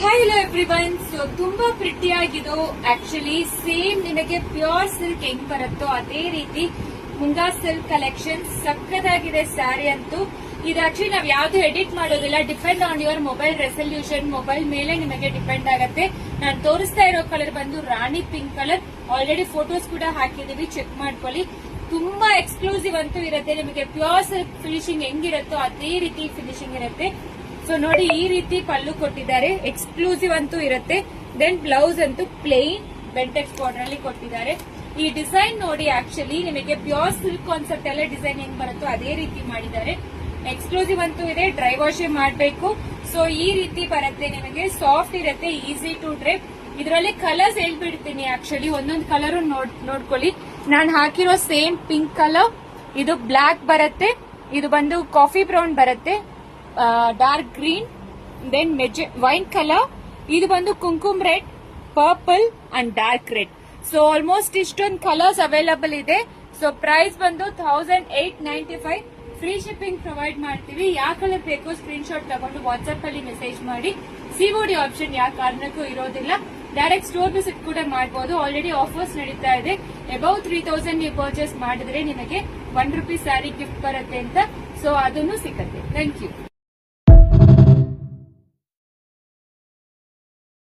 Hi hello everyone. So ತುಂಬಾ pretty ಆಗಿದ್ದು actually same ನಿಮಗೆ ಪ್ಯೂರ್ ಸಿಲ್ಕ್ ಹೆಂಗ್ ಬರುತ್ತೋ ಅದೇ ರೀತಿ ಮುಂಗಾ ಸಿಲ್ಕ್ ಕಲೆಕ್ಷನ್ ಸಕ್ಕದಾಗಿದೆ ಸ್ಯಾರಿ ಅಂತೂ. ಇದು ಆಕ್ಚುಲಿ ನಾವ್ ಯಾವ್ದು ಎಡಿಟ್ ಮಾಡೋದಿಲ್ಲ, depend on your mobile resolution, mobile ಮೇಲೆ ನಿಮಗೆ ಡಿಪೆಂಡ್ ಆಗತ್ತೆ. ನಾನು ತೋರಿಸ್ತಾ ಇರೋ ಕಲರ್ ಬಂದು ರಾಣಿ ಪಿಂಕ್ ಕಲರ್. ಆಲ್ರೆಡಿ ಫೋಟೋಸ್ ಕೂಡ ಹಾಕಿದೀವಿ, ಚೆಕ್ ಮಾಡ್ಕೊಳ್ಳಿ. ತುಂಬಾ ಎಕ್ಸ್ಕ್ಲೂಸಿವ್ ಅಂತೂ ಇರುತ್ತೆ. ನಿಮಗೆ ಪ್ಯೂರ್ ಸಿಲ್ಕ್ ಫಿನಿಶಿಂಗ್ ಹೆಂಗಿರುತ್ತೋ ಅದೇ ರೀತಿ ಫಿನಿಶಿಂಗ್ ಇರುತ್ತೆ. ಸೊ ನೋಡಿ, ಈ ರೀತಿ ಪಲ್ಲು ಕೊಟ್ಟಿದ್ದಾರೆ, ಎಕ್ಸ್ಕ್ಲೂಸಿವ್ ಅಂತೂ ಇರುತ್ತೆ. ದೆನ್ ಬ್ಲೌಸ್ ಅಂತೂ ಪ್ಲೇನ್ ಬೆಂಟೆಕ್ಸ್ ಬಾರ್ಡರ್ ಅಲ್ಲಿ ಕೊಟ್ಟಿದ್ದಾರೆ. ಈ ಡಿಸೈನ್ ನೋಡಿ, ಆಕ್ಚುಲಿ ನಿಮಗೆ ಪ್ಯೂರ್ ಸಿಲ್ಕ್ ಕಾನ್ಸೆಪ್ಟ್ ಎಲ್ಲ ಡಿಸೈನ್ ಹೆಂಗ್ ಬರುತ್ತೋ ಅದೇ ರೀತಿ ಮಾಡಿದ್ದಾರೆ. ಎಕ್ಸ್ಕ್ಲೂಸಿವ್ ಅಂತೂ ಇದೆ, ಡ್ರೈ ವಾಶ್ ಮಾಡಬೇಕು. ಸೊ ಈ ರೀತಿ ಬರುತ್ತೆ, ನಿಮಗೆ ಸಾಫ್ಟ್ ಇರುತ್ತೆ, ಈಸಿ ಟು ಡ್ರೈಪ್. ಇದರಲ್ಲಿ ಕಲರ್ಸ್ ಹೇಳ್ಬಿಡ್ತೀನಿ. ಆಕ್ಚುಲಿ ಒಂದೊಂದು ಕಲರ್ ನೋಡ್ಕೊಳ್ಳಿ. ನಾನು ಹಾಕಿರೋ ಸೇಮ್ ಪಿಂಕ್ ಕಲರ್, ಇದು ಬ್ಲಾಕ್ ಬರುತ್ತೆ, ಇದು ಬಂದು ಕಾಫಿ ಬ್ರೌನ್ ಬರುತ್ತೆ, dark green, then wine colour, ಇದು ಬಂದು kumkum red, purple and dark red. So almost ಇಷ್ಟೊಂದು ಕಲರ್ಸ್ ಅವೈಲಬಲ್ ಇದೆ. ಸೊ ಪ್ರೈಸ್ ಬಂದು 1895. ಫ್ರೀ ಶಿಪ್ಪಿಂಗ್ ಪ್ರೊವೈಡ್ ಮಾಡ್ತೀವಿ. ಯಾವ ಕಲರ್ ಬೇಕೋ ಸ್ಕ್ರೀನ್ ಶಾಟ್ ತಗೊಂಡು ವಾಟ್ಸ್ಆಪ್ ಅಲ್ಲಿ ಮೆಸೇಜ್ ಮಾಡಿ. ಸಿಒಡಿ ಆಪ್ಷನ್ ಯಾವ ಕಾರಣಕ್ಕೂ ಇರೋದಿಲ್ಲ. ಡೈರೆಕ್ಟ್ ಸ್ಟೋರ್ ವಿಸಿಟ್ ಕೂಡ ಮಾಡಬಹುದು. ಆಲ್ರೆಡಿ ಆಫರ್ಸ್ ನಡೀತಾ ಇದೆ. ಅಬೌವ್ 3000 ನೀವು ಪರ್ಚೇಸ್ ಮಾಡಿದ್ರೆ ನಿಮಗೆ ₹1 ಸ್ಯಾರಿ ಗಿಫ್ಟ್ ಬರುತ್ತೆ ಅಂತ. ಸೊ ಅದನ್ನು ಸಿಗುತ್ತೆ. Thank you.